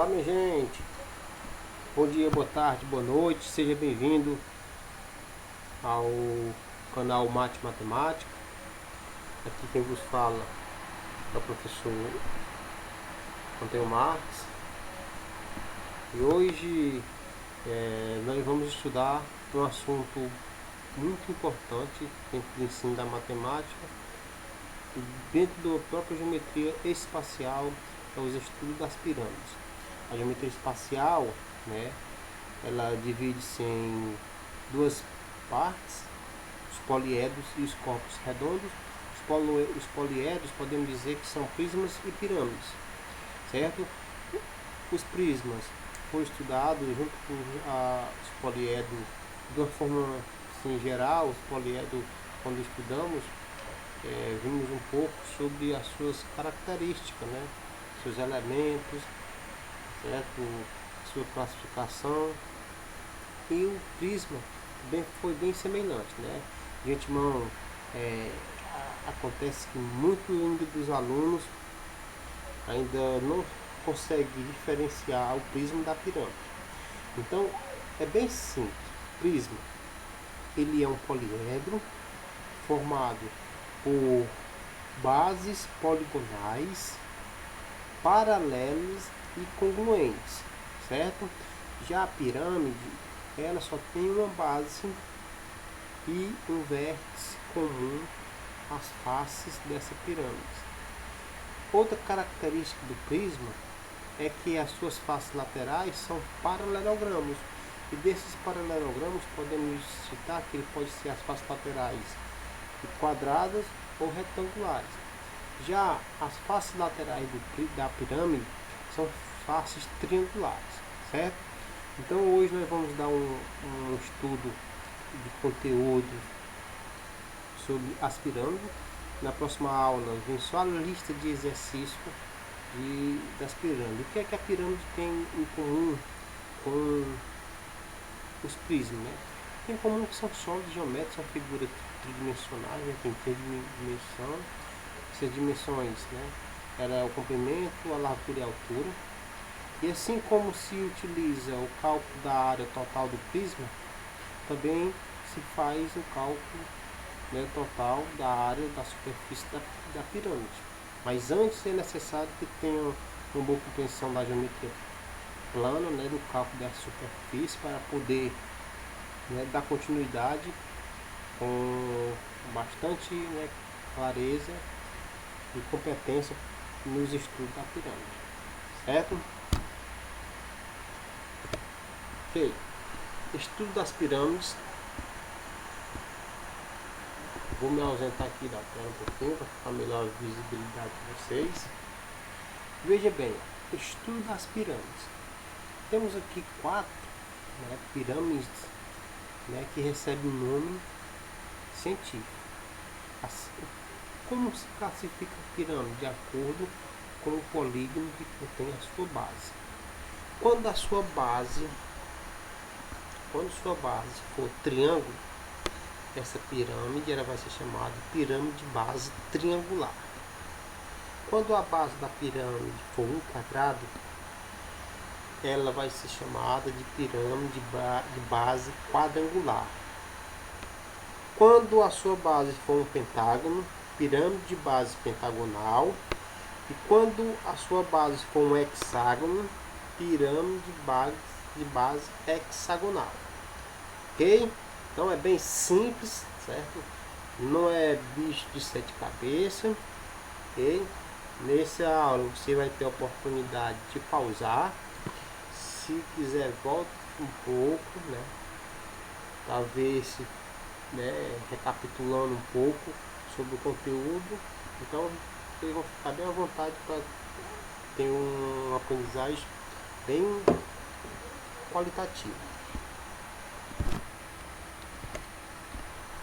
Olá, minha gente, bom dia, boa tarde, boa noite, seja bem-vindo ao canal Mate Matemática. Aqui quem vos fala é o professor Antônio Marques e hoje nós vamos estudar um assunto muito importante dentro do ensino da matemática e dentro da própria geometria espacial, é os estudos das pirâmides. A geometria espacial, né, ela divide-se em duas partes, os poliedros e os corpos redondos. Os poliedros podemos dizer que são prismas e pirâmides, certo? Os prismas foram estudados junto com os poliedros de uma forma assim, geral. Os poliedros, quando estudamos, vimos um pouco sobre as suas características, né? Seus elementos, certo? Sua classificação. E o prisma foi bem semelhante, né? De antemão, acontece que muito ainda dos alunos ainda não consegue diferenciar o prisma da pirâmide. Então, é bem simples. O prisma, ele é um poliedro formado por bases poligonais, paralelas e congruentes, certo? Já a pirâmide, ela só tem uma base e um vértice comum às faces dessa pirâmide. Outra característica do prisma é que as suas faces laterais são paralelogramos, e desses paralelogramos podemos citar que ele pode ser as faces laterais quadradas ou retangulares. Já as faces laterais da pirâmide são faces triangulares, certo? Então hoje nós vamos dar um estudo de conteúdo sobre as pirâmides. Na próxima aula vem só a lista de exercícios das pirâmides. O que é que a pirâmide tem em comum com os prismas, né? Tem em comum que são sólidos geométricos, são figuras tridimensionais, né? Tem três dimensões. Essas dimensões, né? Ela é o comprimento, a largura e a altura. E assim como se utiliza o cálculo da área total do prisma, também se faz o cálculo, né, total da área da superfície da pirâmide. Mas antes é necessário que tenha uma boa compreensão da geometria plana, né, do cálculo da superfície, para poder, né, dar continuidade com bastante, né, clareza e competência nos estudos da pirâmide, certo? Ok, estudo das pirâmides. Vou me ausentar aqui da tela um pouquinho para ficar melhor a visibilidade de vocês. Veja bem, estudo das pirâmides. Temos aqui 4, né, pirâmides, né, que recebem um nome científico. Como se classifica a pirâmide? De acordo com o polígono que contém a sua base. Quando sua base for triângulo, essa pirâmide ela vai ser chamada de pirâmide de base triangular. Quando a base da pirâmide for um quadrado, ela vai ser chamada de pirâmide de base quadrangular. Quando a sua base for um pentágono, pirâmide de base pentagonal. E quando a sua base for um hexágono, pirâmide de base hexagonal. Ok? Então é bem simples, certo? Não é bicho de 7 cabeças, ok? Nessa aula você vai ter a oportunidade de pausar. Se quiser, volte um pouco, né? Talvez, né, recapitulando um pouco sobre o conteúdo. Então vocês vão ficar bem à vontade para ter uma aprendizagem bem qualitativa.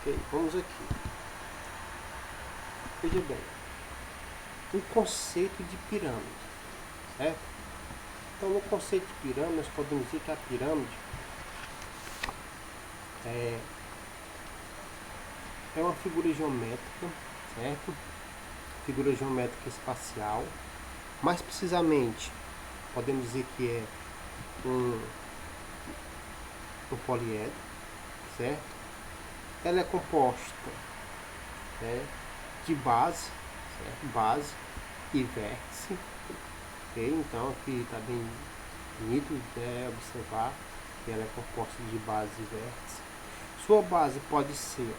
Ok, vamos aqui. Veja bem, o conceito de pirâmide, certo? Então, no conceito de pirâmide, nós podemos dizer que a pirâmide é uma figura geométrica, certo? Figura geométrica espacial. Mais precisamente, podemos dizer que é um poliedro, certo? Ela é composta, né, de base, certo? Base e vértice, ok? Então aqui está bem nítido, né, observar que ela é composta de base e vértice. Sua base pode ser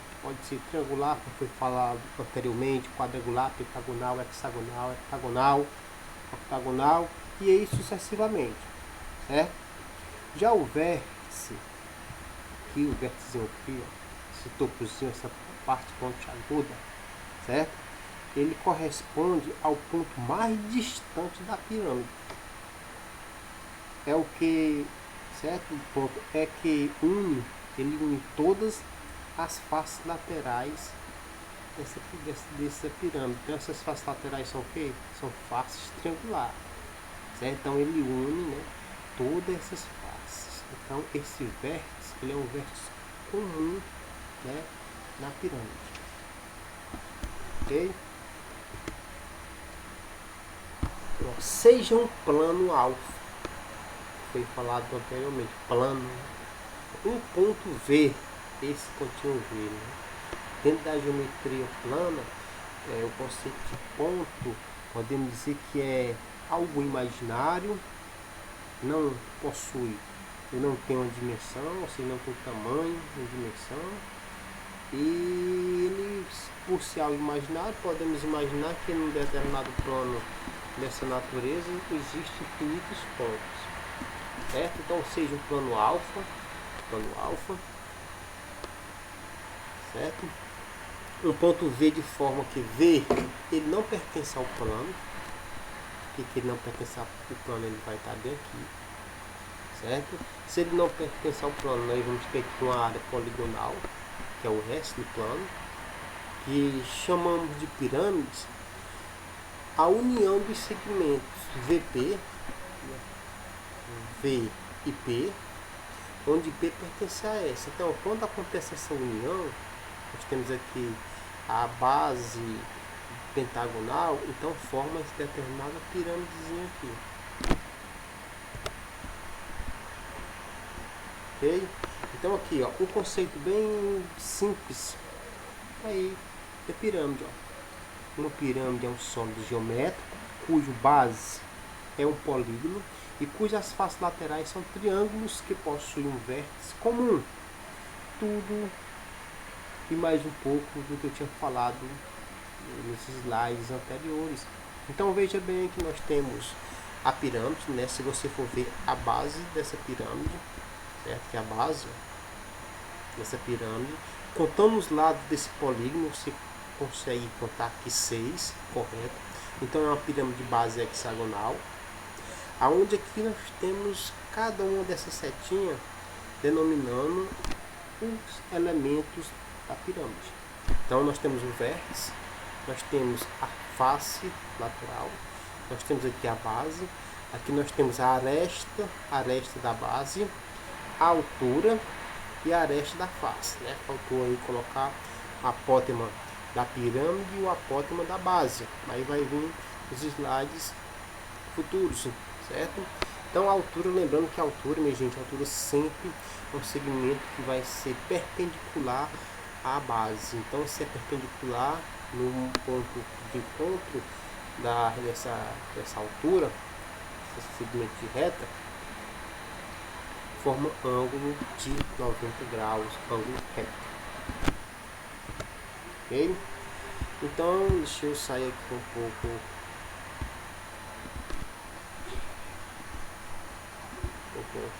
triangular, como foi falado anteriormente, quadrangular, pentagonal, hexagonal, octagonal e aí sucessivamente, certo? Já o vértice, aqui o vérticezinho aqui, ó, esse topozinho, essa parte pontiaguda, certo? Ele corresponde ao ponto mais distante da pirâmide. É o que, certo? O ponto é que ele une todas as faces laterais dessa pirâmide. Então essas faces laterais são o quê? São faces triangulares, certo? Então ele une, né, todas essas faces. Então esse vértice, ele é um vértice comum, né, na pirâmide, ok? Então, seja um plano alfa, foi falado anteriormente, plano, um ponto V, esse pontinho V, né? Dentro da geometria plana, o conceito de ponto, podemos dizer que é algo imaginário, não possui, ele não tem uma dimensão, ou seja, não tem tamanho, nem dimensão, e ele, por ser algo imaginário, podemos imaginar que em um determinado plano dessa natureza existem infinitos pontos, certo? Então seja um plano alfa, certo? Um ponto V de forma que V ele não pertence ao plano, porque ele não pertence ao plano, ele vai estar bem aqui, certo? Se ele não pertence ao plano, nós vamos ter aqui uma área poligonal, que é o resto do plano, que chamamos de pirâmides a união dos segmentos VP, V e P, onde P pertence a S. Então, quando acontece essa união, nós temos aqui a base pentagonal, então forma essa determinada pirâmidezinha aqui. Ok? Então aqui, ó, um conceito bem simples aí é pirâmide, ó. Uma pirâmide é um sólido geométrico cujo base é um polígono e cujas faces laterais são triângulos que possuem um vértice comum. Tudo e mais um pouco do que eu tinha falado nos slides anteriores. Então veja bem que nós temos a pirâmide, né? Se você for ver a base dessa pirâmide, certo? Que é a base dessa pirâmide, contando os lados desse polígono, você consegue contar aqui 6, correto? Então é uma pirâmide de base hexagonal, aonde aqui nós temos cada uma dessas setinhas denominando os elementos da pirâmide. Então nós temos o vértice, nós temos a face lateral, nós temos aqui a base, aqui nós temos a aresta da base, a altura e a aresta da face, né? Faltou aí colocar a apótema da pirâmide e o apótema da base, aí vai vir os slides futuros, certo? Então a altura, lembrando que a altura, minha gente, a altura sempre é um segmento que vai ser perpendicular à base. Então se é perpendicular no ponto de encontro dessa altura, esse segmento de reta, forma ângulo de 90 graus, ângulo reto. Ok? Então deixa eu sair aqui um pouco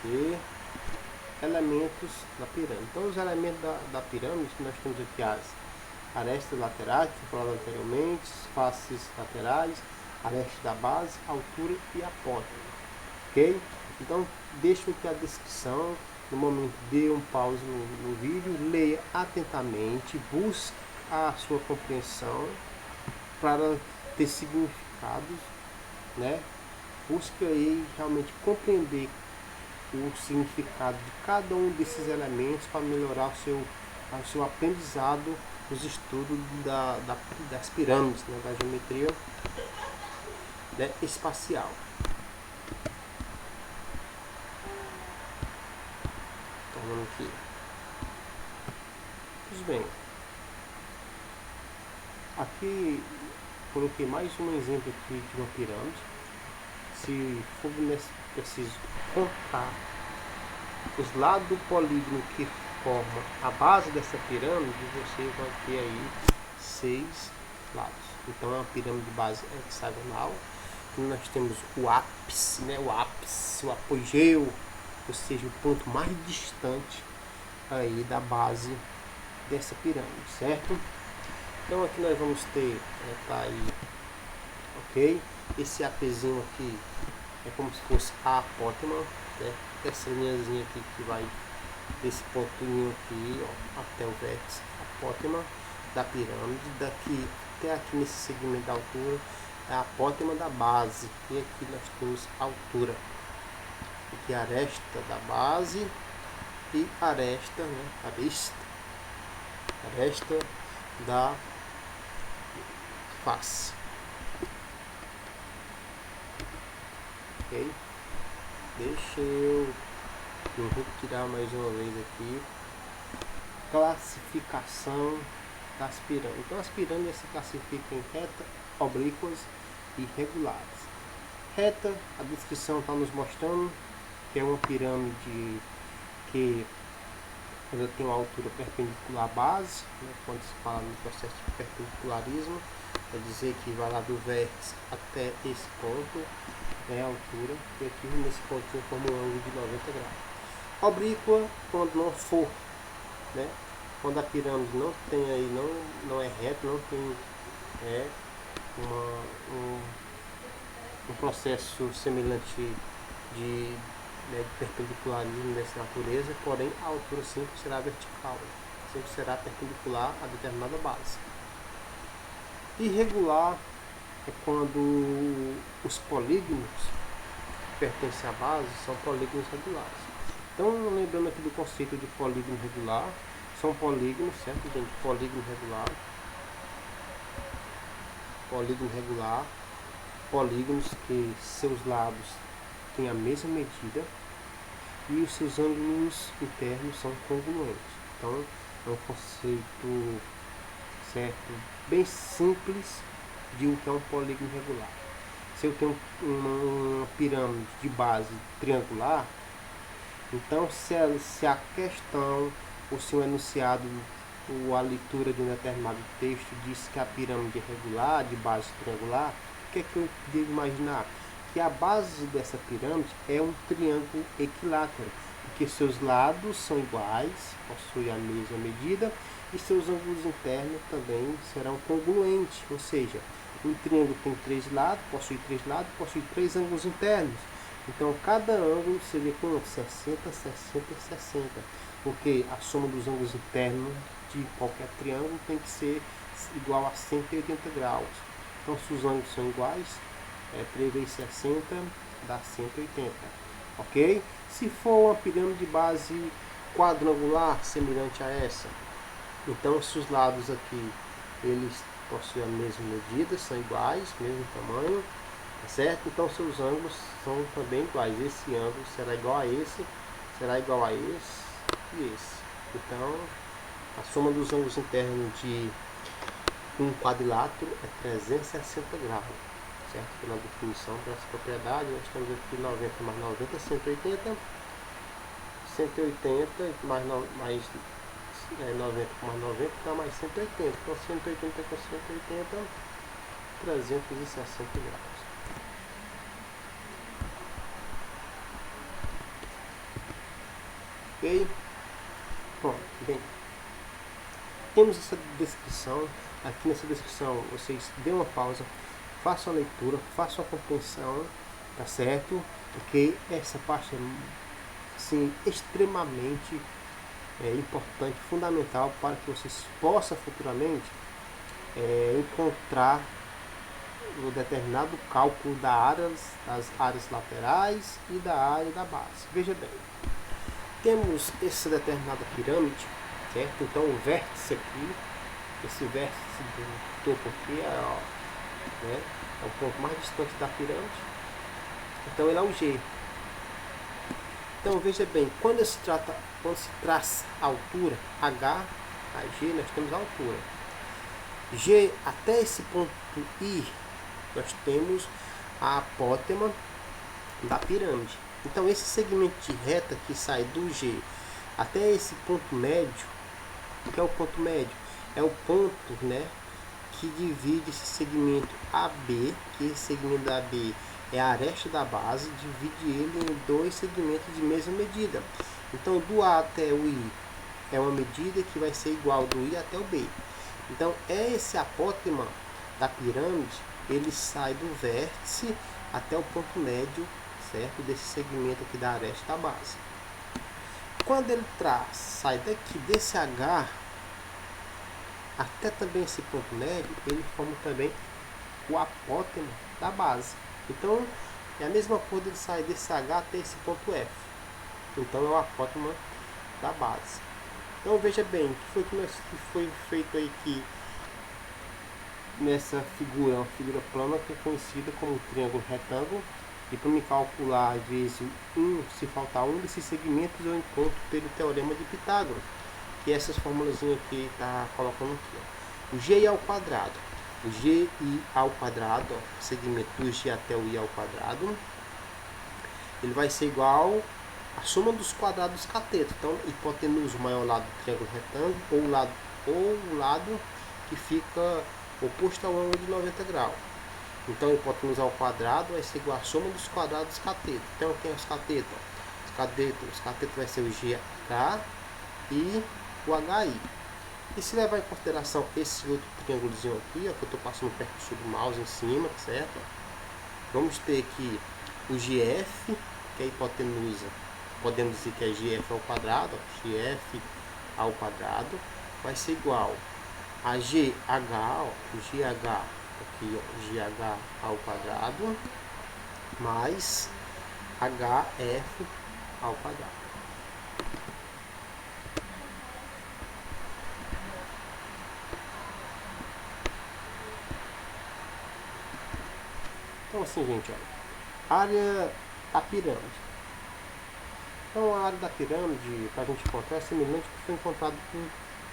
aqui. Elementos da pirâmide. Então os elementos da pirâmide, nós temos aqui as arestas laterais, que foi falado anteriormente, faces laterais, aresta da base, altura e apótema. Ok? Então deixo aqui a descrição. No momento dê um pause no vídeo, leia atentamente, busque a sua compreensão para ter significados, né? Busque aí realmente compreender o significado de cada um desses elementos para melhorar o seu aprendizado nos estudos das pirâmides, né? Da geometria, né, espacial. observando aqui. Pois bem, aqui coloquei mais um exemplo aqui de uma pirâmide. Se for preciso contar os lados do polígono que forma a base dessa pirâmide, você vai ter aí 6 lados. Então é uma pirâmide de base hexagonal. E nós temos o ápice, né? O ápice, o apogeu, ou seja, o ponto mais distante aí da base dessa pirâmide, certo? Então aqui nós vamos ter, tá aí, ok? Esse apezinho aqui é como se fosse a apótema, né? Essa linhazinha aqui que vai desse pontinho aqui, ó, até o vértice apótema da pirâmide. Daqui até aqui nesse segmento da altura é a apótema da base. E aqui nós temos a altura. Aqui a aresta da base e aresta, né? Aresta da face. Ok? Deixa eu retirar mais uma vez aqui. Classificação das pirâmides. Então as pirâmides se classificam em reta, oblíquas e regulares. Reta, a descrição está nos mostrando que é uma pirâmide que ela tem uma altura perpendicular à base, né? Quando se fala no processo de perpendicularismo, quer dizer que vai lá do vértice até esse ponto, é a altura, e aqui nesse pontinho forma um ângulo de 90 graus. Oblíqua, quando não for, né? Quando a pirâmide não tem aí, não é reta, não tem um processo semelhante de perpendicularismo dessa natureza, porém a altura sempre será vertical, sempre será perpendicular a determinada base. Irregular é quando os polígonos que pertencem à base são polígonos regulares. Então, lembrando aqui do conceito de polígono regular, são polígonos, certo, gente? Polígono regular, polígonos que seus lados têm a mesma medida e os seus ângulos internos são congruentes. Então, é um conceito, certo, bem simples de o que é um polígono regular. Se eu tenho uma pirâmide de base triangular, então se a questão ou se o enunciado ou a leitura de um determinado texto diz que a pirâmide é regular, de base triangular, o que é que eu devo imaginar? Que a base dessa pirâmide é um triângulo equilátero, porque seus lados são iguais, possuem a mesma medida, e seus ângulos internos também serão congruentes, ou seja, um triângulo tem 3 lados, possui 3 ângulos internos. Então cada ângulo seria quanto? 60, 60 e 60, porque a soma dos ângulos internos de qualquer triângulo tem que ser igual a 180 graus. Então se os ângulos são iguais, 3 vezes 60 dá 180, ok? Se for uma pirâmide de base quadrangular semelhante a essa, então se os lados aqui eles possuem a mesma medida, são iguais, mesmo tamanho, tá certo? Então seus ângulos são também iguais. Esse ângulo será igual a esse, será igual a esse e esse. Então a soma dos ângulos internos de um quadrilátero é 360 graus, certo? Pela definição dessa propriedade, nós temos aqui 90 mais 90, 180, 180 mais 90 mais 90 dá mais 180, então 180 com 180, 360 graus. Ok? Pronto, bem, temos essa descrição. Aqui nessa descrição vocês dêem uma pausa, façam a leitura, façam a compreensão, tá certo? Porque essa parte é assim, extremamente importante, fundamental para que vocês possam futuramente encontrar um determinado cálculo das áreas laterais e da área da base. Veja bem, temos essa determinada pirâmide, certo? Então o vértice aqui, esse vértice do topo aqui é o ponto mais distante da pirâmide, então ele é o G. Então veja bem, quando se traça a altura H a G, nós temos a altura. G até esse ponto I, nós temos a apótema da pirâmide. Então esse segmento de reta que sai do G até esse ponto médio, que é o ponto médio, é o ponto, né, que divide esse segmento AB, que esse segmento AB é a aresta da base, divide ele em dois segmentos de mesma medida. Então do A até o I é uma medida que vai ser igual do I até o B. Então esse apótema da pirâmide, ele sai do vértice até o ponto médio, certo, desse segmento aqui da aresta da base. Quando ele sai daqui desse H até também esse ponto médio, ele forma também o apótema da base. Então é a mesma coisa, ele sai desse H até esse ponto F. Então é o apótema da base. Então veja bem, o que foi feito aí que nessa figura, uma figura plana que é conhecida como triângulo retângulo. E para me calcular, às vezes, se faltar um desses segmentos, eu encontro pelo teorema de Pitágoras, que é essas fórmulas aqui está colocando aqui. Ó. O G ao quadrado. O G I ao quadrado, ó, segmento do G até o I ao quadrado, ele vai ser igual a soma dos quadrados dos catetos. Então, hipotenusa, o maior lado do triângulo retângulo, ou o lado que fica oposto ao ângulo de 90 graus. Então, hipotenusa ao quadrado vai ser igual a soma dos quadrados dos catetos. Então, tem os catetos. Os catetos vai ser o GH e o HI. E se levar em consideração esse outro triângulozinho aqui, ó, que eu estou passando o percurso do mouse em cima, certo? Vamos ter aqui o GF, que é a hipotenusa. Podemos dizer que é GF ao quadrado, ó, GF ao quadrado, vai ser igual a GH, ó, GH aqui, ó, GH ao quadrado mais HF ao quadrado. Então assim, gente, ó, área da pirâmide. Então a área da pirâmide, para a gente encontrar, é semelhante ao que foi encontrado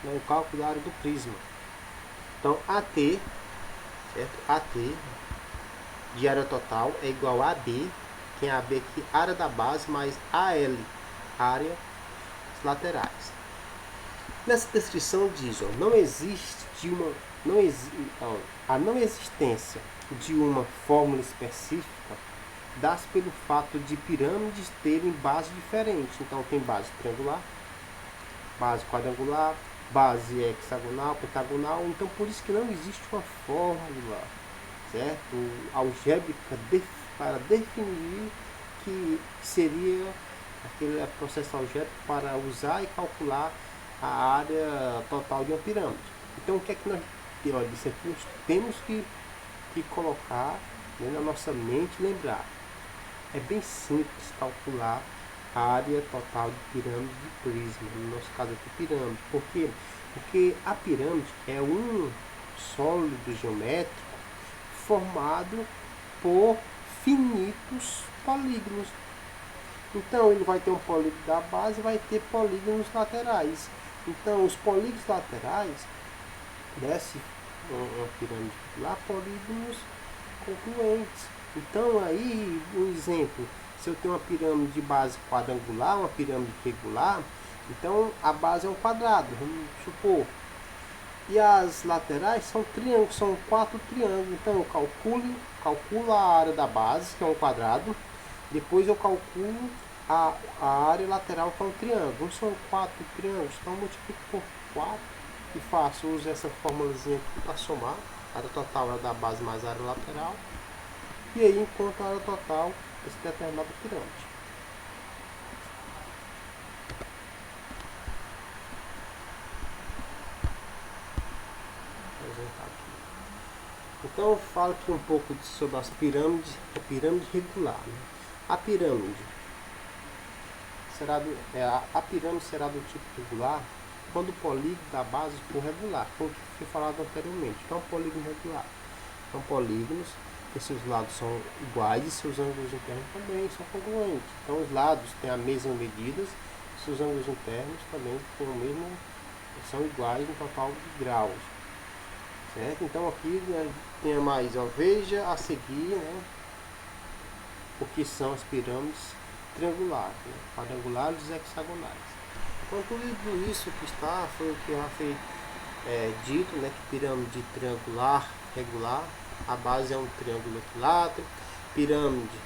no cálculo da área do prisma. Então AT, certo? AT de área total é igual a AB, que é AB aqui, área da base, mais AL, área dos laterais. Nessa descrição diz, ó, a não existência de uma fórmula específica dá-se pelo fato de pirâmides terem base diferente. Então tem base triangular, base quadrangular, base hexagonal, pentagonal. Então por isso que não existe uma fórmula, certo, algébrica para definir que seria aquele processo algébrico para usar e calcular a área total de uma pirâmide. Então o que é que nós temos que colocar, né, na nossa mente, lembrar? É bem simples calcular a área total de pirâmide de prisma, no nosso caso aqui pirâmide. Por quê? Porque a pirâmide é um sólido geométrico formado por finitos polígonos. Então ele vai ter um polígono da base e vai ter polígonos laterais. Então os polígonos laterais desse uma pirâmide lá, polígonos concluentes. Então aí, um exemplo, se eu tenho uma pirâmide de base quadrangular, uma pirâmide regular, então a base é um quadrado, vamos supor. E as laterais são triângulos, são 4 triângulos. Então eu calculo a área da base, que é um quadrado, depois eu calculo a área lateral, que é um triângulo. São 4 triângulos, então eu multiplico por 4 e uso essa formulazinha aqui para somar a área total da base mais a área lateral, e aí encontro a área total desse determinado pirâmide. Vou apresentar aqui. Então eu falo aqui um pouco sobre as pirâmides, a pirâmide regular, né? A pirâmide será do tipo regular quando o polígono da base for regular, como foi falado anteriormente. Então polígono regular são polígonos esses lados são iguais e seus ângulos internos também são congruentes. Então os lados têm a mesma medida, seus ângulos internos também têm o mesmo, são iguais no total de graus. Certo? Então aqui, né, tem mais, ó, veja a seguir, né, o que são as pirâmides triangulares, né, quadrangulares e hexagonais. Então tudo isso que está foi o que já foi dito, né, que pirâmide triangular regular, a base é um triângulo equilátero, pirâmide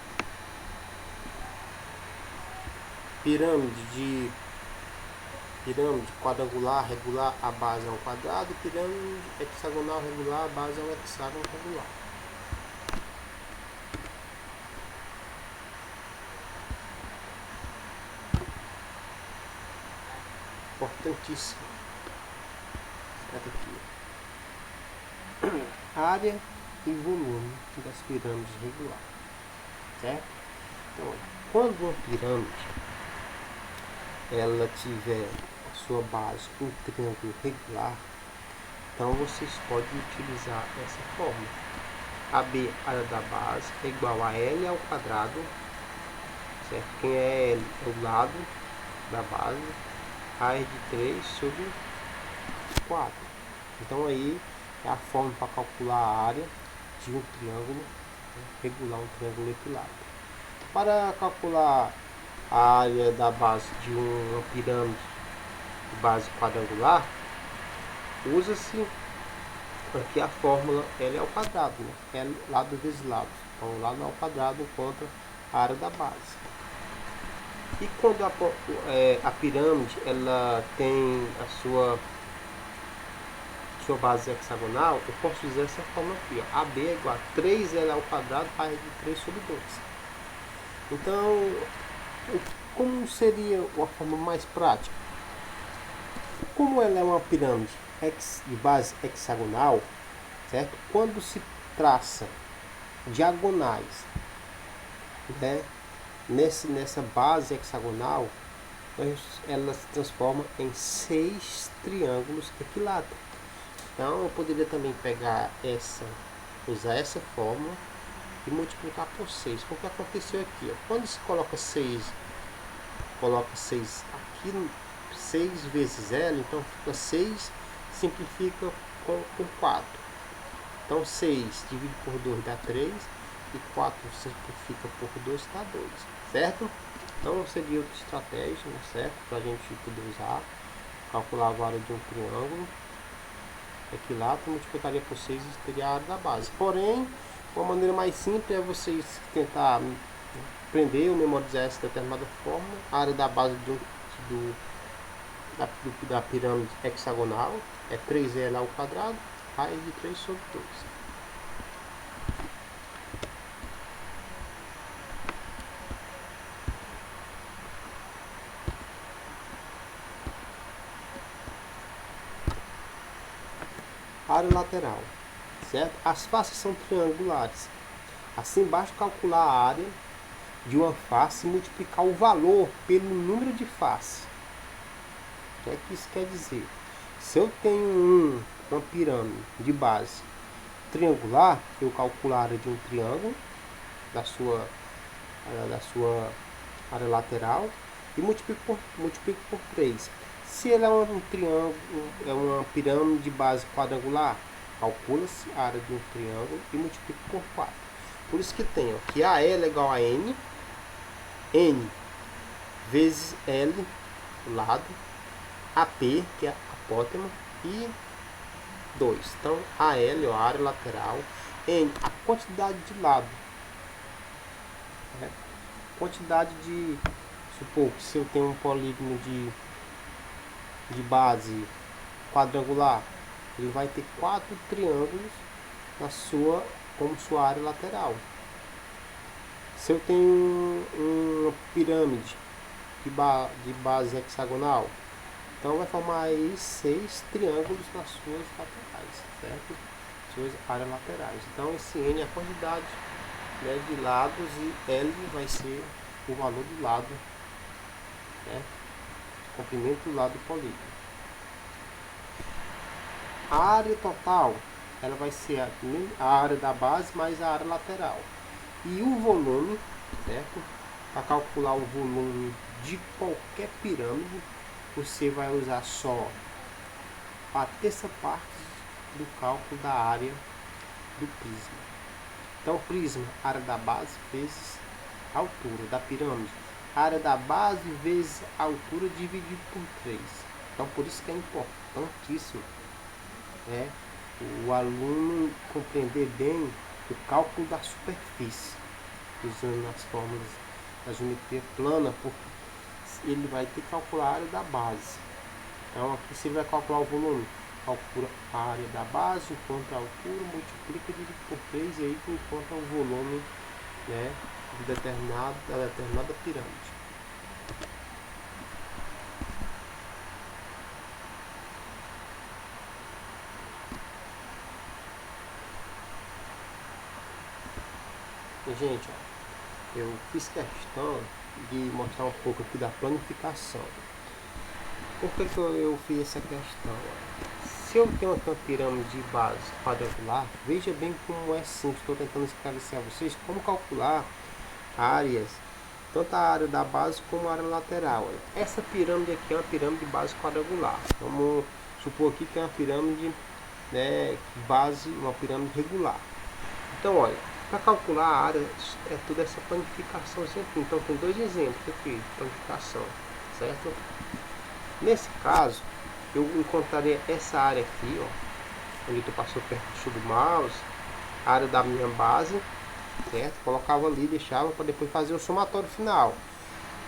quadrangular regular, a base é um quadrado, pirâmide hexagonal regular, a base é um hexágono regular. Importantíssimo. Certo aqui. Área e volume das pirâmides regulares. Certo? Então, quando uma pirâmide ela tiver a sua base um triângulo regular, então vocês podem utilizar essa fórmula. AB, área da base, é igual a L ao quadrado, certo? Quem é L é o lado da base, raiz de 3 sobre 4. Então aí é a fórmula para calcular a área de um triângulo regular, um triângulo equilátero. Para calcular a área da base de uma pirâmide de base quadrangular, usa-se aqui a fórmula L ao quadrado, né? L lado vezes lado. Então lado ao quadrado contra a área da base. E quando a pirâmide ela tem a sua base hexagonal, eu posso usar essa fórmula aqui, ó. AB é igual a 3L ao quadrado raiz de 3 sobre 2. Então, como seria uma forma mais prática? Como ela é uma pirâmide de base hexagonal, certo? Quando se traça diagonais, né, nessa base hexagonal, ela se transforma em 6 triângulos equiláteros. Então eu poderia também usar essa fórmula e multiplicar por 6. O que aconteceu aqui? Ó, quando se coloca 6 aqui, 6 vezes L, então fica 6, simplifica com 4. Então 6 dividido por 2 dá 3, e 4 simplifica por 2 dá 2, certo? Então seria outra estratégia, né, certo? Para a gente poder usar, calcular a área de um triângulo equilátero, multiplicaria por 6 e teria a área da base. Porém, uma maneira mais simples é vocês tentar aprender ou memorizar essa determinada fórmula. A área da base da pirâmide hexagonal é 3L ao quadrado, raiz de 3 sobre 2. Área lateral, certo? As faces são triangulares. Assim, basta calcular a área de uma face e multiplicar o valor pelo número de faces. O que é que isso quer dizer? Se eu tenho uma pirâmide de base triangular, eu calculo a área de um triângulo da sua área lateral e multiplico por 3. Se ele é um triângulo, é uma pirâmide de base quadrangular, calcula-se a área de um triângulo e multiplica por 4. Por isso que tem, ó, que AL é igual a N vezes L, lado, AP, que é a apótema, e 2. Então, AL, ó, a área lateral, N, a quantidade de lado. Quantidade de, supor que se eu tenho um polígono de base quadrangular, ele vai ter 4 triângulos como sua área lateral. Se eu tenho uma pirâmide de base hexagonal, então vai formar aí 6 triângulos nas suas laterais, certo? Suas áreas laterais. Então esse N é a quantidade, né, de lados e L vai ser o valor do lado, né? Comprimento do lado do polígono. A área total ela vai ser a área da base mais a área lateral. E o volume, certo? Para calcular o volume de qualquer pirâmide, você vai usar só a terça parte do cálculo da área do prisma. Então, prisma, área da base vezes a altura da pirâmide. A área da base vezes a altura dividido por 3. Então, por isso que é importantíssimo o aluno compreender bem o cálculo da superfície, usando as fórmulas da geometria plana, porque ele vai ter que calcular a área da base. Então, aqui você vai calcular o volume. Calcula a área da base, encontra a altura, multiplica, divide por 3 e aí encontra o volume, né, da determinada pirâmide. E, gente, ó, eu fiz questão de mostrar um pouco aqui da planificação. Por que eu fiz essa questão? Se eu tenho aqui uma pirâmide de base quadrangular, veja bem como é simples. Estou tentando esclarecer a vocês como calcular áreas, tanto a área da base como a área lateral. Essa pirâmide aqui é uma pirâmide de base quadrangular. Vamos supor aqui que é uma pirâmide, né, base, uma pirâmide regular. Então, olha, para calcular a área é toda essa planificação aqui. Então, tem dois exemplos aqui de planificação, certo? Nesse caso, eu encontraria essa área aqui, ó, onde tu passou perto do mouse, a área da minha base, certo? Colocava ali, deixava para depois fazer o somatório final.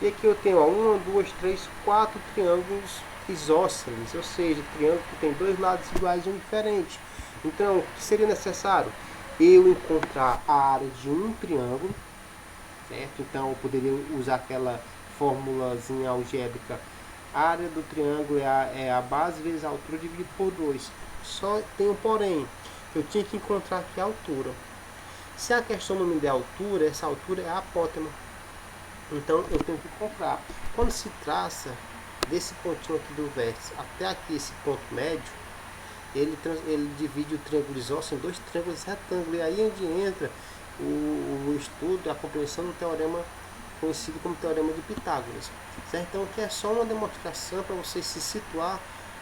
E aqui eu tenho, ó, 1, 2, 3, 4 triângulos isósceles, ou seja, triângulo que tem dois lados iguais e um diferente. Então, o que seria necessário? Eu encontrar a área de um triângulo, certo? Então, eu poderia usar aquela formulazinha algébrica. A área do triângulo é a base vezes a altura dividido por 2. Só tem um porém. Eu tinha que encontrar aqui a altura. Se a questão não me der altura, essa altura é a apótema. Então eu tenho que encontrar. Quando se traça desse pontinho aqui do vértice até aqui esse ponto médio, ele divide o triângulo isósceles em dois triângulos retângulos. E aí é onde entra o estudo, a compreensão do teorema conhecido como teorema de Pitágoras, certo? Então aqui é só uma demonstração para vocês se situar,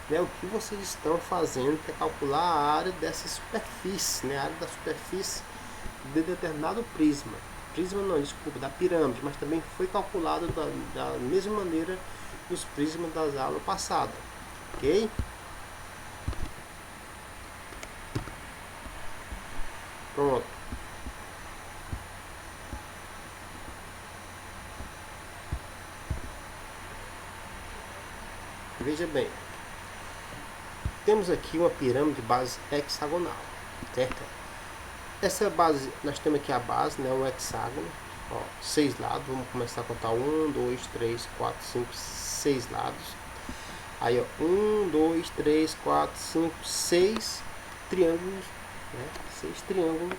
né, o que vocês estão fazendo, que é calcular a área dessa superfície, né, a área da superfície de determinado prisma. Prisma não, desculpa, da pirâmide, mas também foi calculado da mesma maneira nos prismas das aulas passadas, ok? Pronto. Veja bem, temos aqui uma pirâmide de base hexagonal, certo? Essa base, nós temos aqui a base, né, um hexágono, ó, 6 lados, vamos começar a contar 1, 2, 3, 4, 5, 6 lados. Aí, ó, 1, 2, 3, 4, 5, 6 triângulos, né, 6 triângulos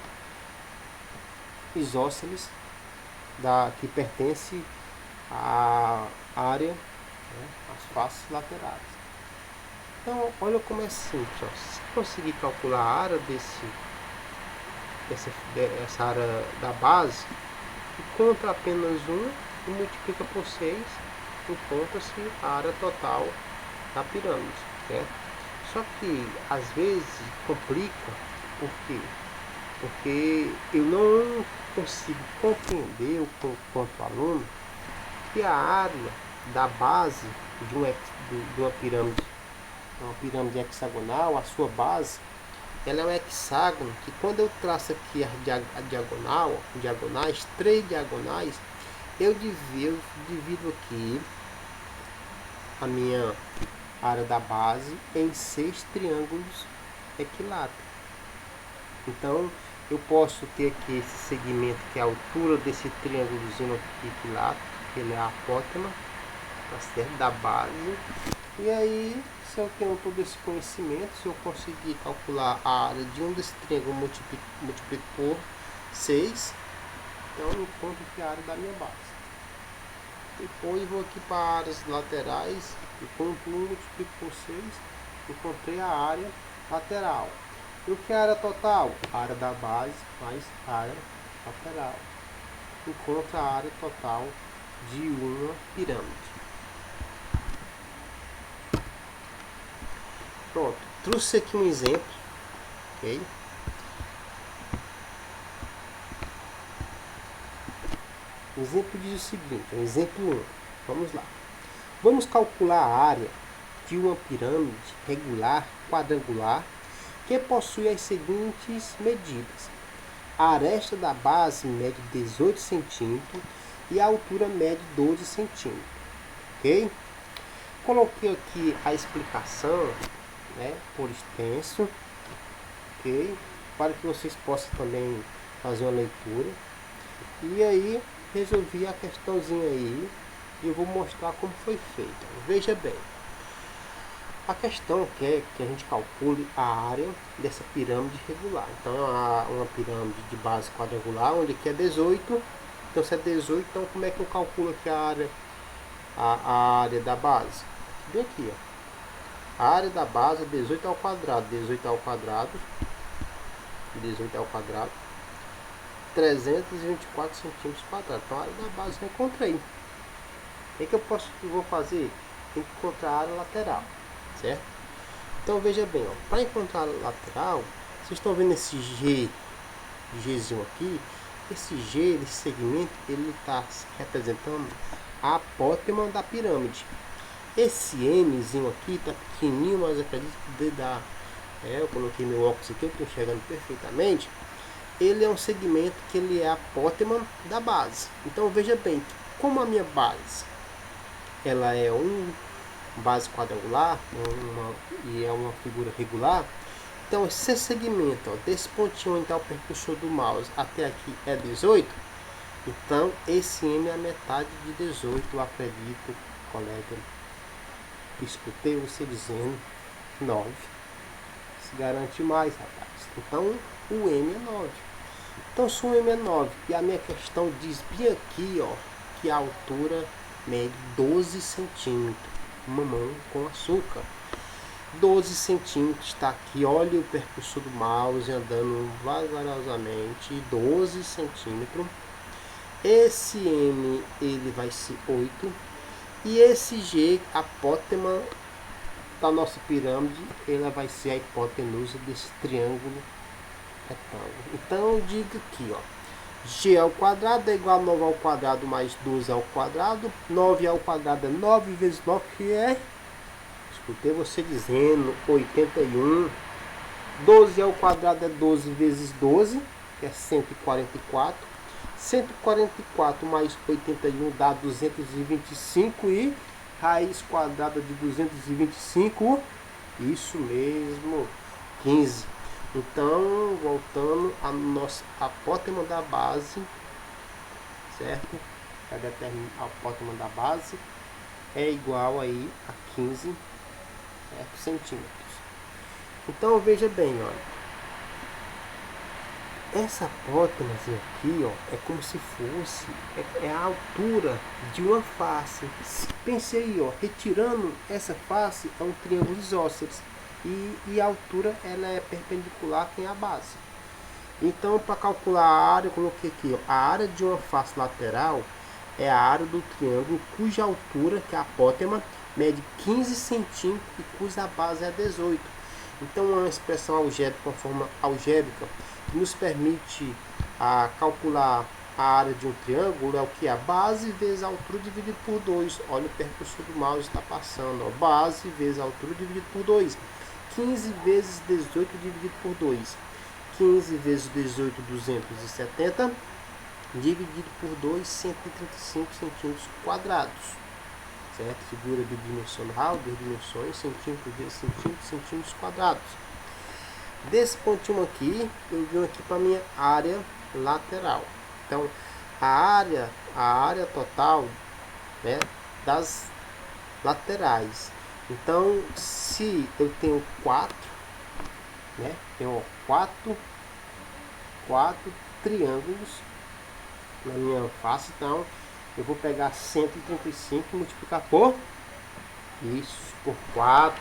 isósceles que pertence à área, né, as faces laterais. Então, olha como é simples. Ó. Se conseguir calcular a área dessa área da base, encontra apenas um e multiplica por 6, encontra-se a área total da pirâmide. Certo? Só que, às vezes, complica. Por quê? Porque eu não consigo compreender, quanto aluno, que a área da base de uma pirâmide hexagonal, a sua base, ela é um hexágono que, quando eu traço aqui a diagonal, diagonais, 3 diagonais, eu divido aqui a minha área da base em 6 triângulos equiláteros. Então, eu posso ter aqui esse segmento que é a altura desse triângulozinho equilátero, que ele é a apótema, tá certo? Da base. E aí, se eu tenho todo esse conhecimento, se eu conseguir calcular a área de um desses triângulos, multiplico por 6, então eu encontro aqui a área da minha base. Depois vou aqui para áreas laterais, e ponto 1, multiplico por 6, encontrei a área lateral. E o que é a área total? A área da base mais a área lateral. Encontra a área total de uma pirâmide. Pronto, trouxe aqui um exemplo, ok? O exemplo diz o seguinte, exemplo 1. Vamos lá. Vamos calcular a área de uma pirâmide regular quadrangular que possui as seguintes medidas. A aresta da base mede 18 centímetros e a altura mede 12 centímetros. Ok? Coloquei aqui a explicação, né, por extenso, ok? Para que vocês possam também fazer uma leitura. E aí resolvi a questãozinha aí e eu vou mostrar como foi feita. Veja bem. A questão quer que a gente calcule a área dessa pirâmide regular. Então, uma pirâmide de base quadrangular, onde aqui é 18. Então, se é 18, então como é que eu calculo aqui a área da base? Bem aqui, ó. A área da base é 18 ao quadrado. 18 ao quadrado. 18 ao quadrado. 324 centímetros quadrados. Então, a área da base eu encontrei. O que eu vou fazer? Tem que encontrar a área lateral. Certo? Então veja bem, para encontrar a lateral, vocês estão vendo esse Gzinho aqui, esse G, esse segmento, ele está representando a apótema da pirâmide. Esse Mzinho aqui está pequenininho, mas eu acredito que dá. Eu coloquei meu óculos aqui, eu estou enxergando perfeitamente. Ele é um segmento que ele é a apótema da base. Então veja bem, como a minha base, ela é base quadrangular e é uma figura regular, então esse segmento, ó, desse pontinho onde está o percussor do mouse até aqui é 18, então esse M é a metade de 18, eu acredito, colega. Escutei você dizendo 9. Se garante mais, rapaz. Então o M é 9. Então se o M é 9 e a minha questão diz bem aqui, ó, que a altura mede 12 centímetros. Mamão com açúcar. 12 centímetros está aqui. Olha o percussor do mouse andando vagarosamente. 12 centímetros. Esse M ele vai ser 8. E esse G, a apótema da nossa pirâmide, ela vai ser a hipotenusa desse triângulo retângulo. Então eu digo aqui, ó, G ao quadrado é igual a 9 ao quadrado mais 12 ao quadrado. 9 ao quadrado é 9 vezes 9, que é, escutei você dizendo, 81. 12 ao quadrado é 12 vezes 12, que é 144. 144 mais 81 dá 225 e raiz quadrada de 225, isso mesmo, 15. Então, voltando a nossa apótema da base, certo? Para determinar a apótema da base é igual aí a 15, certo? Centímetros. Então, veja bem, olha. Essa apótema aqui, ó, é como se fosse a altura de uma face. Pense aí, ó, retirando essa face é um triângulo isósceles. E a altura ela é perpendicular com a base. Então, para calcular a área, eu coloquei aqui, ó, a área de uma face lateral é a área do triângulo cuja altura, que é a apótema, mede 15 centímetros e cuja base é 18. Então, uma expressão algébrica, uma forma algébrica, que nos permite calcular a área de um triângulo, é o que? A base vezes a altura dividido por 2. Olha, o percussor do mouse está passando, ó, base vezes a altura dividido por 2. 15 vezes 18 dividido por 2. 15 vezes 18, 270. Dividido por 2, 135 centímetros quadrados. Certo? Figura bidimensional, 2 dimensões, centímetro vezes centímetro, centímetros quadrados. Desse pontinho aqui, eu venho aqui para a minha área lateral. Então, a área total, né, das laterais. Então, se eu tenho 4, né, tenho quatro triângulos na minha face, então eu vou pegar 135 e multiplicar por isso, por 4.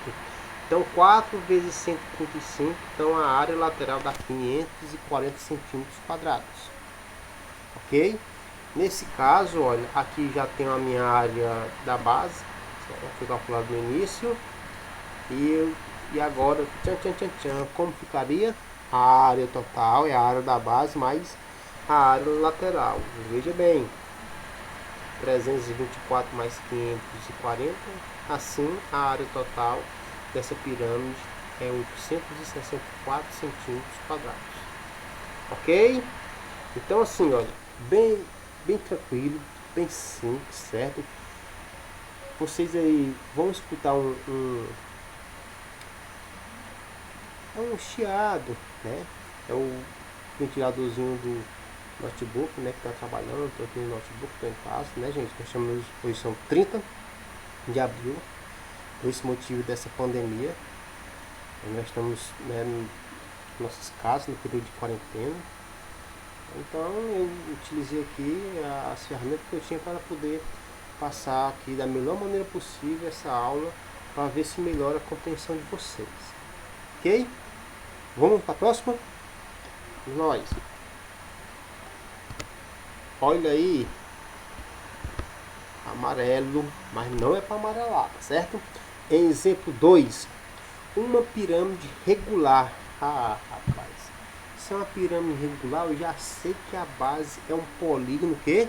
Então 4 vezes 135, então a área lateral dá 540 centímetros quadrados. Ok? Nesse caso, olha, aqui já tenho a minha área da base, foi calculado no início. E agora, como ficaria? A área total é a área da base mais a área lateral. Veja bem, 324 mais 540, assim a área total dessa pirâmide é 864 centímetros quadrados. Ok? Então assim, olha, bem tranquilo, bem simples, certo? Vocês aí vão escutar é um chiado, né? É o ventiladorzinho do notebook, né? Que tá trabalhando. Estou aqui no notebook, estou em casa, né, gente? Nós estamos hoje são 30 de abril, por esse motivo dessa pandemia. Nós estamos, né, em nossas casas no período de quarentena. Então eu utilizei aqui as ferramentas que eu tinha para poder passar aqui da melhor maneira possível essa aula, para ver se melhora a compreensão de vocês. Ok? Vamos para a próxima? Nós. Olha aí. Amarelo, mas não é para amarelar, tá certo? Em exemplo 2. Uma pirâmide regular. Ah, rapaz. Se é uma pirâmide regular, eu já sei que a base é um polígono que?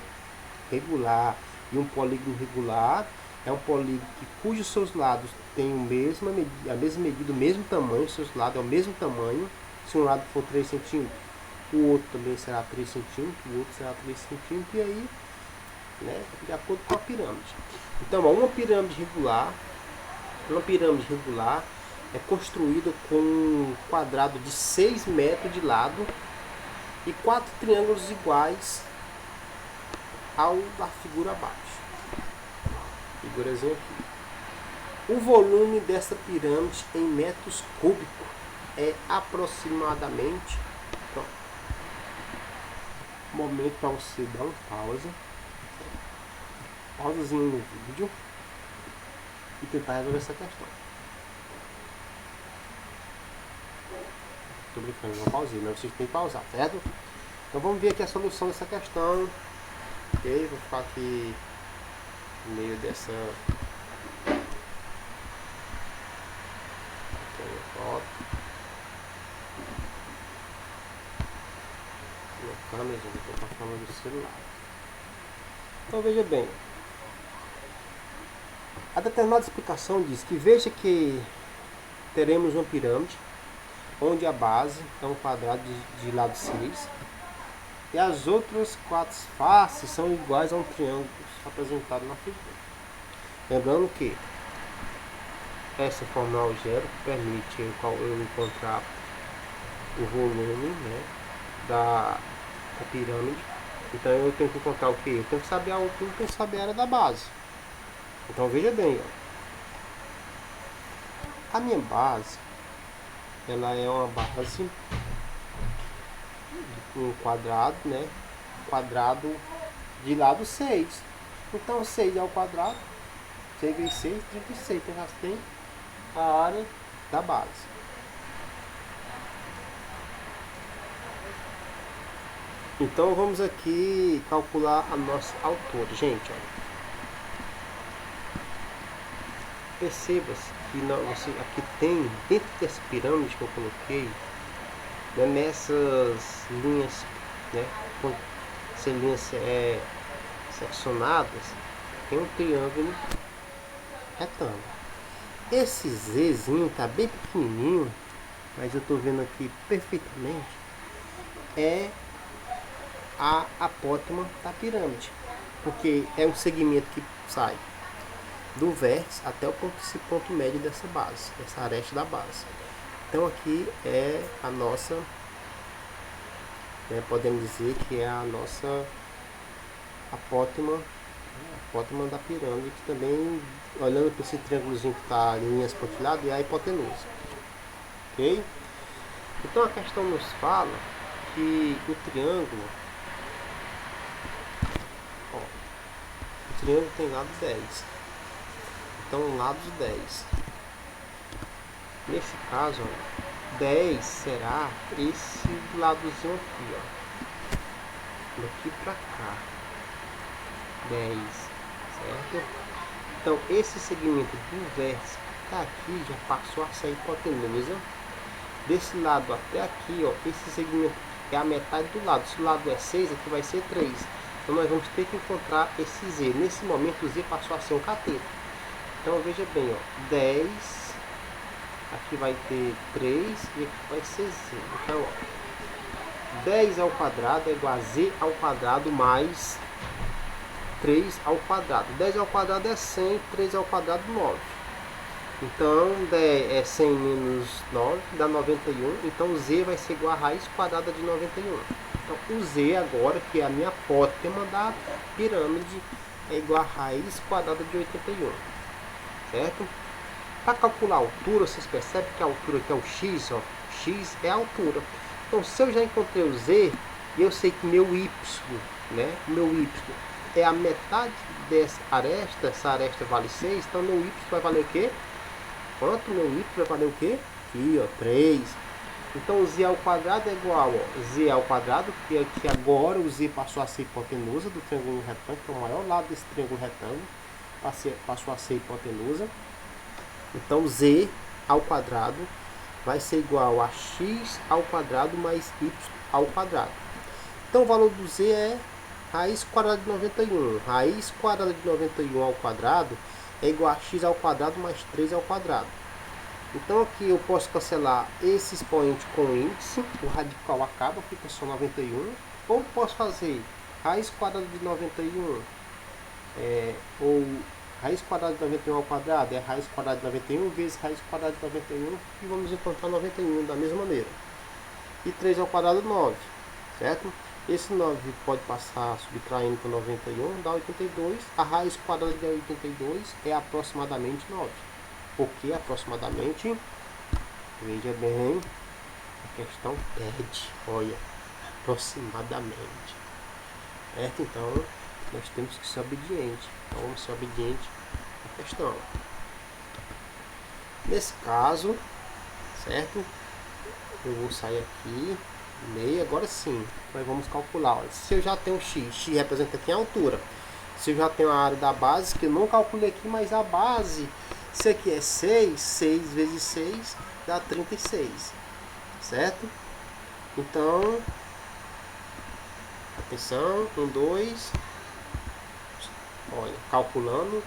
Regular. E um polígono regular é um polígono cujos seus lados têm a mesma medida, o mesmo tamanho, seus lados é o mesmo tamanho. Se um lado for 3 centímetros, o outro também será 3 centímetros, o outro será 3 centímetros, e aí, né, de acordo com a pirâmide. Então, uma pirâmide regular é construída com um quadrado de 6 metros de lado e 4 triângulos iguais ao da figura abaixo. Figurazinha aqui. O volume dessa pirâmide em metros cúbicos é aproximadamente... Pronto. Momento para você dar uma pausa. Pausazinho no vídeo e tentar resolver essa questão. Tô brincando, não pausei, mas vocês têm que pausar, certo? Então vamos ver aqui a solução dessa questão. Ok, vou ficar aqui no meio dessa foto. Minha câmera, gente, eu tô com a câmera do celular. Então veja bem, a determinada explicação diz que veja que teremos uma pirâmide onde a base é um quadrado de lado 6 e as outras 4 faces são iguais a um triângulo apresentado na figura. Lembrando que essa fórmula algébrica permite eu encontrar o volume, né, da pirâmide. Então eu tenho que encontrar o que? Eu tenho que saber a altura, eu tenho que saber a área da base. Então veja bem, ó. A minha base, ela é uma base um quadrado, né? Quadrado de lado 6. Então 6 ao quadrado, 6 vezes 6, 36. Então já tem a área da base. Então vamos aqui calcular a nossa altura, gente. Olha. Perceba-se que você aqui tem, dentro dessa pirâmide que eu coloquei, né, nessas linhas, né, com essas linhas seccionadas, tem um triângulo retângulo. Esse Zzinho tá bem pequenininho, mas eu tô vendo aqui perfeitamente, é a apótema da pirâmide, porque é um segmento que sai do vértice até o ponto médio dessa base, dessa aresta da base. Então aqui é a nossa, né, podemos dizer que é a nossa apótema da pirâmide, que também, olhando para esse triângulozinho que está em linhas pontilhadas, é a hipotenusa. Ok? Então a questão nos fala que o triângulo, ó, o triângulo tem lado 10. Então lados 10. Nesse caso, ó, 10 será esse ladozinho aqui, ó, daqui pra cá, 10, certo? Então esse segmento do vértice até aqui já passou a ser a hipotenusa. Desse lado até aqui, ó, esse segmento é a metade do lado. Se o lado é 6, aqui vai ser 3. Então nós vamos ter que encontrar esse Z. Nesse momento o Z passou a ser um cateto. Então veja bem, ó, 10, aqui vai ter 3 e aqui vai ser Z. Então, ó, 10 ao quadrado é igual a Z ao quadrado mais 3 ao quadrado. 10 ao quadrado é 100, 3 ao quadrado 9. Então 10 é 100 menos 9 dá 91. Então Z vai ser igual a raiz quadrada de 91. Então o Z agora, que é a minha apótema da pirâmide, é igual a raiz quadrada de 81. Certo? Para calcular a altura, vocês percebem que a altura aqui é o X, ó, X é a altura. Então se eu já encontrei o Z, eu sei que meu Y, né, meu Y é a metade dessa aresta, essa aresta vale 6, então meu Y vai valer o quê? Quanto meu Y vai valer o quê? Aqui, ó, 3. Então Z ao quadrado é igual a Z ao quadrado, que aqui agora o Z passou a ser hipotenusa do triângulo retângulo, então o maior lado desse triângulo retângulo passou a ser hipotenusa. Então Z ao quadrado vai ser igual a X ao quadrado mais Y ao quadrado. Então o valor do Z é raiz quadrada de 91. Raiz quadrada de 91 ao quadrado é igual a X ao quadrado mais 3 ao quadrado. Então aqui eu posso cancelar esse expoente com o índice, o radical acaba, fica só 91. Ou posso fazer raiz quadrada de 91, ou raiz quadrada de 91 ao quadrado é raiz quadrada de 91 vezes raiz quadrada de 91, e vamos encontrar 91 da mesma maneira. E 3 ao quadrado 9, certo? Esse 9 pode passar subtraindo com 91, dá 82. A raiz quadrada de 82 é aproximadamente 9. Porque aproximadamente, veja bem, a questão pede, olha, aproximadamente. Certo? Então, nós temos que ser obediente. Então, vamos ser obediente à questão. Nesse caso, certo? Eu vou sair aqui, meio, agora sim, nós vamos calcular. Olha, se eu já tenho X, X representa aqui a altura. Se eu já tenho a área da base, que eu não calculei aqui, mas a base, isso aqui é 6, 6 vezes 6 dá 36, certo? Então, atenção, 1, 2, olha, calculando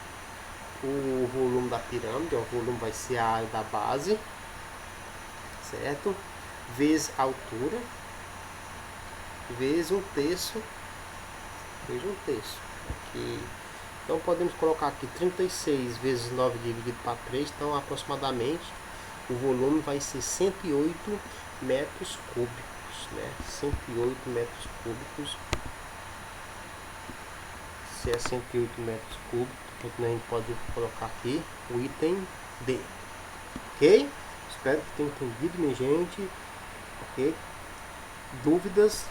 o volume da pirâmide, ó, o volume vai ser a área da base, certo? Vezes a altura, vezes 1/3, veja 1/3 aqui. Então podemos colocar aqui 36 vezes 9 dividido para 3, então aproximadamente o volume vai ser 108 metros cúbicos, né? 108 metros cúbicos. Se é 108 metros cúbicos, então a gente pode colocar aqui o item D. Ok? Espero que tenham entendido, minha gente. Ok? Dúvidas?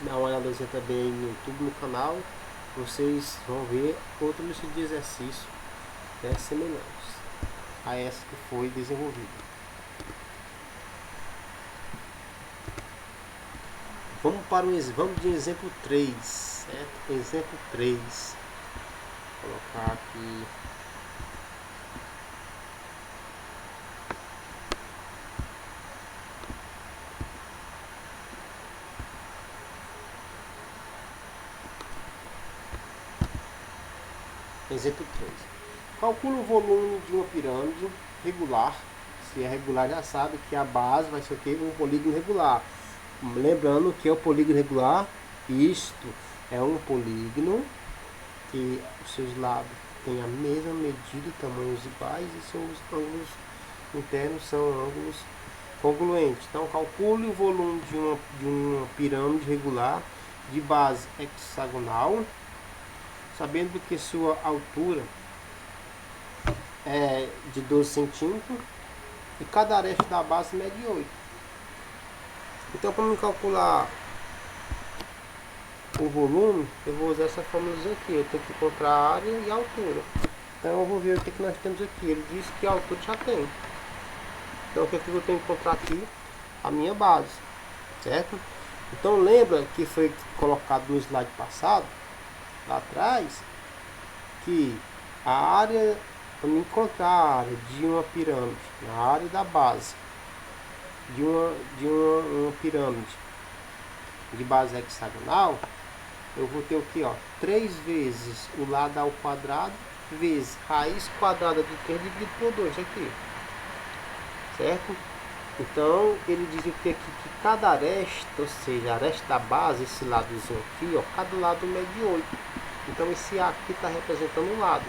Dá uma olhadazinha também no YouTube, no canal. Vocês vão ver outra lista de exercícios, né, semelhantes a essa que foi desenvolvida. Vamos para vamos de exemplo 3, certo? Exemplo 3. Vou colocar aqui. Exemplo 3. Calcule o volume de uma pirâmide regular. Se é regular, já sabe que a base vai ser o que? Um polígono regular. Lembrando que é o polígono regular, isto é um polígono que os seus lados têm a mesma medida, tamanhos iguais, e seus ângulos internos são ângulos congruentes. Então calcule o volume de uma pirâmide regular de base hexagonal, sabendo que sua altura é de 12 centímetros e cada aresta da base mede 8. Então, para me calcular o volume, eu vou usar essa fórmula aqui. Eu tenho que encontrar a área e a altura. Então eu vou ver o que, que nós temos aqui. Ele disse que a altura já tem. Então o que, é que eu tenho que encontrar aqui? A minha base, certo? Então lembra que foi colocado no slide passado, lá atrás, que a área, para encontrar a área de uma pirâmide, na área da base de uma pirâmide de base hexagonal, eu vou ter o que, ó, 3 vezes o lado ao quadrado vezes raiz quadrada de 3 dividido por 2 aqui, certo? Então ele diz o que aqui, que cada aresta, ou seja, a aresta da base, esse ladozinho aqui, ó, cada lado mede 8. Então esse A aqui está representando um lado.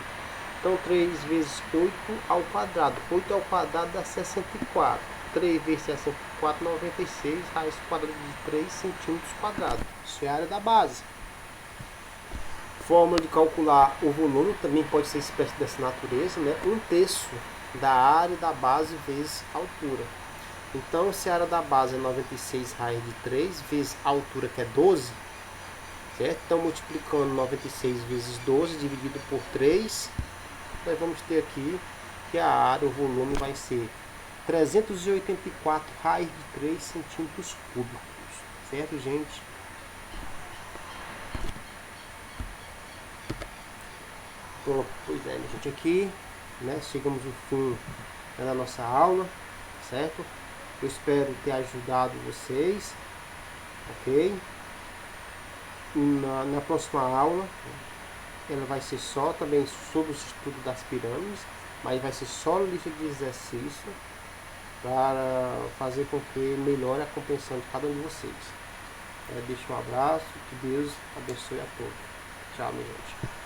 Então 3 vezes 8 ao quadrado. 8 ao quadrado dá 64. 3 vezes 64, 96. Raiz quadrada de 3 centímetros quadrados. Isso é a área da base. Fórmula de calcular o volume também pode ser espécie dessa natureza, né? 1/3 da área da base vezes a altura. Então, se a área da base é 96 raiz de 3 vezes a altura, que é 12, certo? Então, multiplicando 96 vezes 12 dividido por 3, nós vamos ter aqui que a área, o volume vai ser 384 raiz de 3 centímetros cúbicos, certo, gente? Pronto, pois é, gente, aqui, né, chegamos ao fim da nossa aula, certo? Eu espero ter ajudado vocês, ok? Na próxima aula, ela vai ser só também sobre o estudo das pirâmides, mas vai ser só lista de exercício para fazer com que melhore a compreensão de cada um de vocês. Deixo um abraço, que Deus abençoe a todos. Tchau, minha gente.